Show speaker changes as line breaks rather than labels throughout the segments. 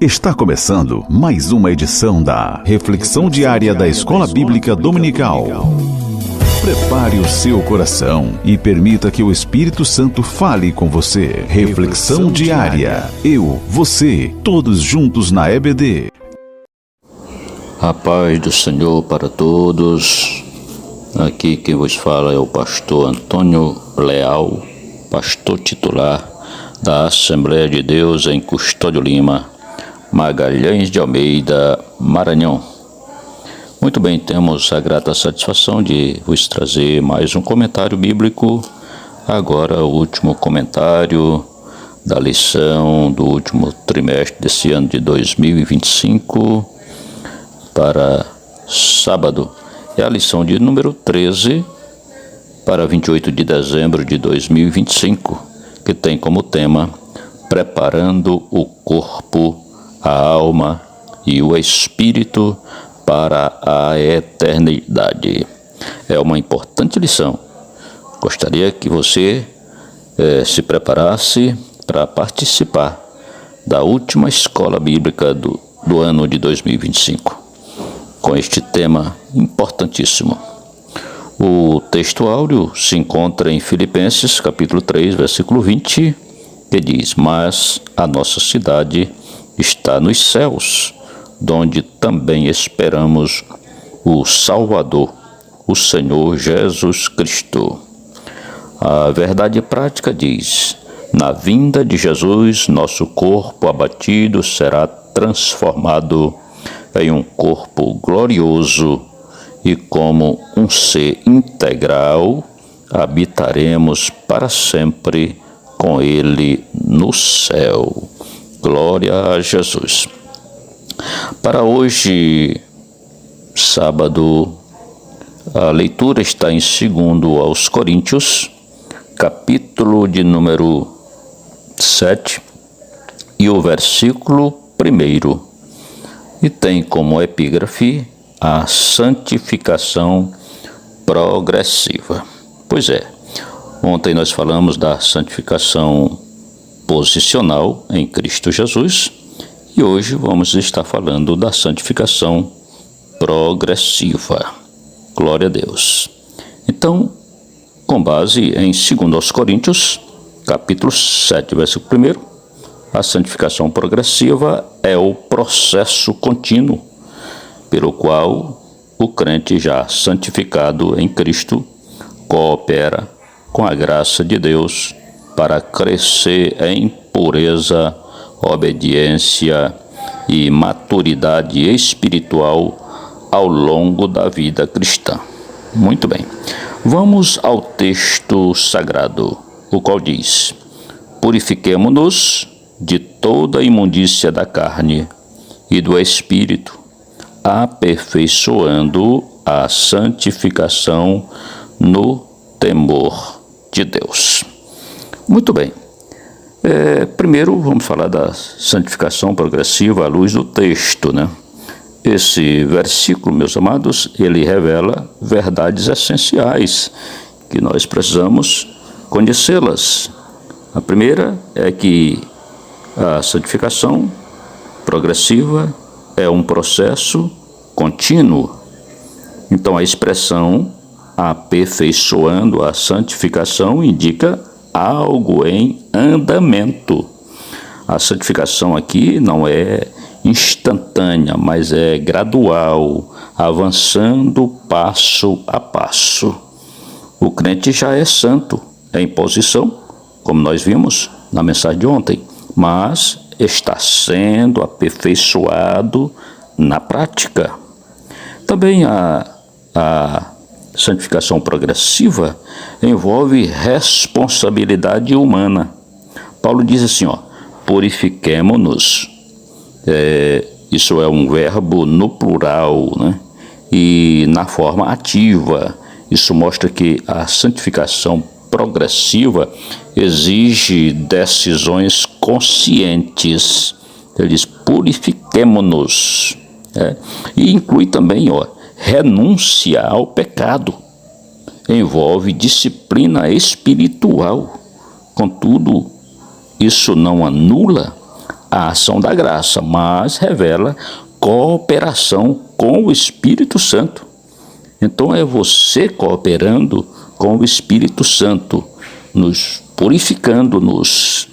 Está começando mais uma edição da Reflexão Diária da Escola Bíblica Dominical. Prepare o seu coração e permita que o Espírito Santo fale com você. Reflexão Diária. Eu, você, todos juntos na EBD.
A paz do Senhor para todos. Aqui quem vos fala é o pastor Antônio Leal, pastor titular da Assembleia de Deus em Custódio Lima, Magalhães de Almeida, Maranhão. Muito bem, temos a grata satisfação de vos trazer mais um comentário bíblico. Agora o último comentário da lição do último trimestre desse ano de 2025 para sábado. É a lição de número 13 para 28 de dezembro de 2025, que tem como tema Preparando o Corpo, a Alma e o Espírito para a Eternidade. É uma importante lição. Gostaria que você se preparasse para participar da última escola bíblica do ano de 2025, com este tema importantíssimo. O texto áureo se encontra em Filipenses, capítulo 3, versículo 20, que diz: Mas a nossa cidade está nos céus, donde também esperamos o Salvador, o Senhor Jesus Cristo. A verdade prática diz: na vinda de Jesus, nosso corpo abatido será transformado em um corpo glorioso e como um ser integral habitaremos para sempre com Ele no céu. Glória a Jesus. Para hoje, sábado, a leitura está em 2 aos Coríntios, capítulo de número 7 e o versículo 1, e tem como epígrafe a santificação progressiva. Pois é, ontem nós falamos da santificação posicional em Cristo Jesus e hoje vamos estar falando da santificação progressiva. Glória a Deus. Então, com base em 2 aos Coríntios, capítulo 7, versículo 1, a santificação progressiva é o processo contínuo pelo qual o crente já santificado em Cristo coopera com a graça de Deus para crescer em pureza, obediência e maturidade espiritual ao longo da vida cristã. Muito bem, vamos ao texto sagrado, o qual diz: Purifiquemo-nos de toda a imundícia da carne e do espírito, aperfeiçoando a santificação no temor de Deus. Muito bem. Primeiro vamos falar da santificação progressiva à luz do texto, né? Esse versículo, meus amados, ele revela verdades essenciais que nós precisamos conhecê-las. A primeira é que a santificação progressiva é um processo contínuo. Então, a expressão aperfeiçoando a santificação indica algo em andamento. A santificação aqui não é instantânea, mas é gradual, avançando passo a passo. O crente já é santo em posição, como nós vimos na mensagem de ontem, mas está sendo aperfeiçoado na prática. Também a santificação progressiva envolve responsabilidade humana. Paulo diz assim, purifiquemo-nos. Isso é um verbo no plural, né? E na forma ativa. Isso mostra que a santificação progressiva exige decisões conscientes. Ele diz, purifiquemo-nos. E inclui também, renúncia ao pecado. Envolve disciplina espiritual. Contudo, isso não anula a ação da graça, mas revela cooperação com o Espírito Santo. Então é você cooperando com o Espírito Santo, nos purificando-nos.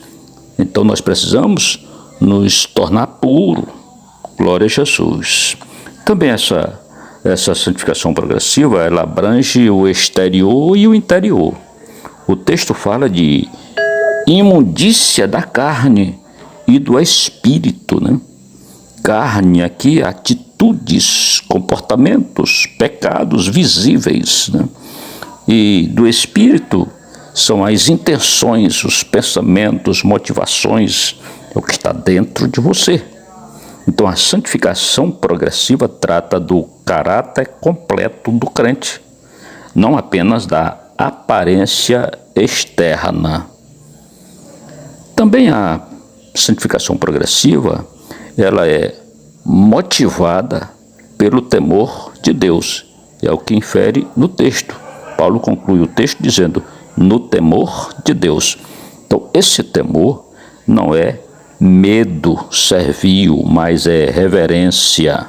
Então nós precisamos nos tornar puro. Glória a Jesus. Também essa santificação progressiva, ela abrange o exterior e o interior. O texto fala de imundícia da carne e do espírito, né? Carne aqui, atitudes, comportamentos, pecados visíveis, né? E do espírito são as intenções, os pensamentos, motivações, é o que está dentro de você. Então a santificação progressiva trata do caráter completo do crente, não apenas da aparência externa. Também a santificação progressiva, ela é motivada pelo temor de Deus. É o que infere no texto. Paulo conclui o texto dizendo, no temor de Deus. Então, esse temor não é medo servil, mas é reverência,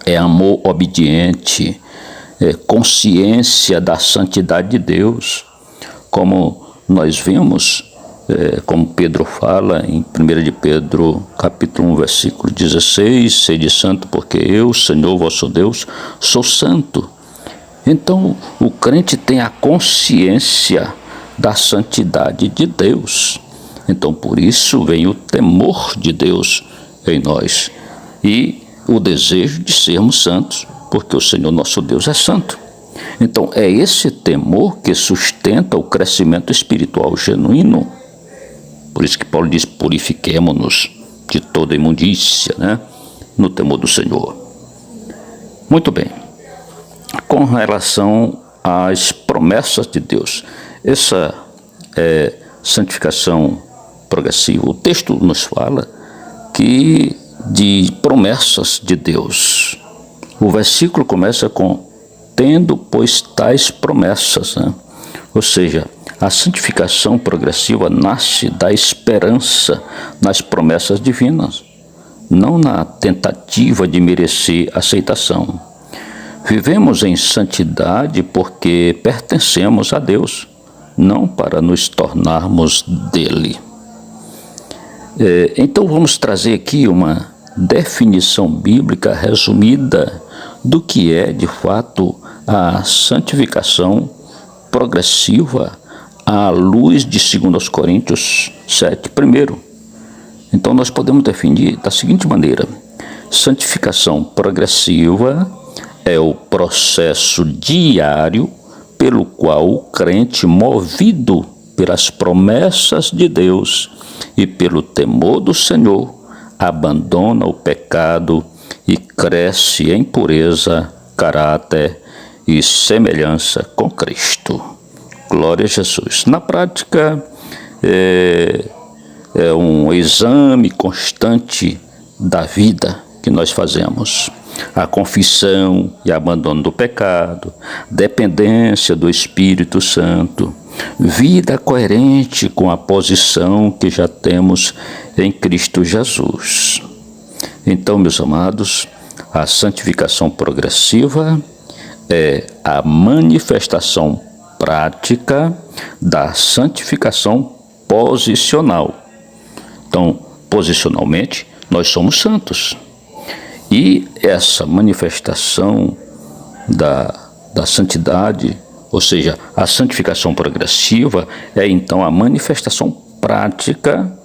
é amor obediente, é consciência da santidade de Deus. Como nós vimos, como Pedro fala em 1 de Pedro, capítulo 1, versículo 16, sede santo, porque eu, Senhor vosso Deus, sou santo. Então, o crente tem a consciência da santidade de Deus. Então, por isso vem o temor de Deus em nós e o desejo de sermos santos, porque o Senhor nosso Deus é santo. Então, é esse temor que sustenta o crescimento espiritual genuíno. Por isso que Paulo diz, purifiquemo-nos de toda imundícia, né? No temor do Senhor. Muito bem. Com relação às promessas de Deus, essa santificação progressiva, o texto nos fala que de promessas de Deus. O versículo começa com, tendo, pois, tais promessas, né? Ou seja, a santificação progressiva nasce da esperança nas promessas divinas, não na tentativa de merecer aceitação. Vivemos em santidade porque pertencemos a Deus, não para nos tornarmos dele. Então vamos trazer aqui uma definição bíblica resumida do que é, de fato, a santificação progressiva à luz de 2 Coríntios 7. Primeiro, então nós podemos definir da seguinte maneira: santificação progressiva é o processo diário pelo qual o crente, movido pelas promessas de Deus e pelo temor do Senhor, abandona o pecado e cresce em pureza, caráter e semelhança com Cristo. Glória a Jesus. Na prática, é um exame constante da vida que nós fazemos. A confissão e abandono do pecado, dependência do Espírito Santo, vida coerente com a posição que já temos em Cristo Jesus. Então, meus amados, a santificação progressiva é a manifestação prática da santificação posicional. Então, posicionalmente, nós somos santos. E essa manifestação da santidade, ou seja, a santificação progressiva, é então a manifestação prática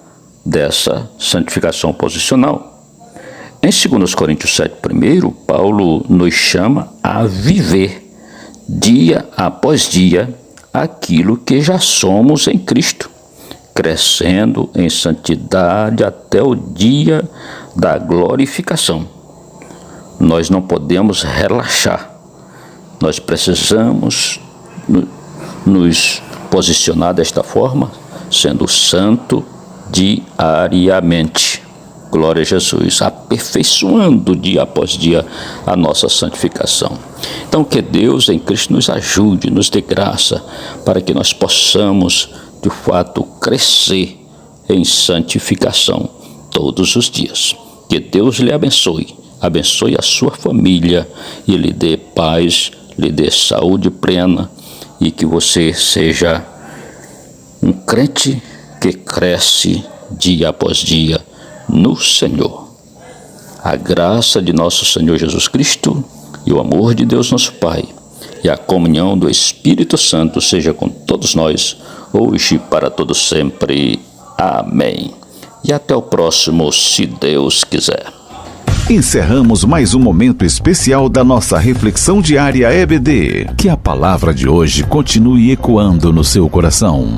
dessa santificação posicional. Em 2 Coríntios 7, primeiro, Paulo nos chama a viver, dia após dia, aquilo que já somos em Cristo, crescendo em santidade até o dia da glorificação. Nós não podemos relaxar, nós precisamos nos posicionar desta forma, sendo santo diariamente. Glória a Jesus, aperfeiçoando dia após dia a nossa santificação. Então, que Deus em Cristo nos ajude, nos dê graça, para que nós possamos, de fato, crescer em santificação, todos os dias. Que Deus lhe abençoe, abençoe a sua família e lhe dê paz, lhe dê saúde plena e que você seja um crente que cresce dia após dia no Senhor. A graça de nosso Senhor Jesus Cristo e o amor de Deus nosso Pai e a comunhão do Espírito Santo seja com todos nós, hoje e para todo sempre. Amém. E até o próximo, se Deus quiser.
Encerramos mais um momento especial da nossa reflexão diária EBD. Que a palavra de hoje continue ecoando no seu coração.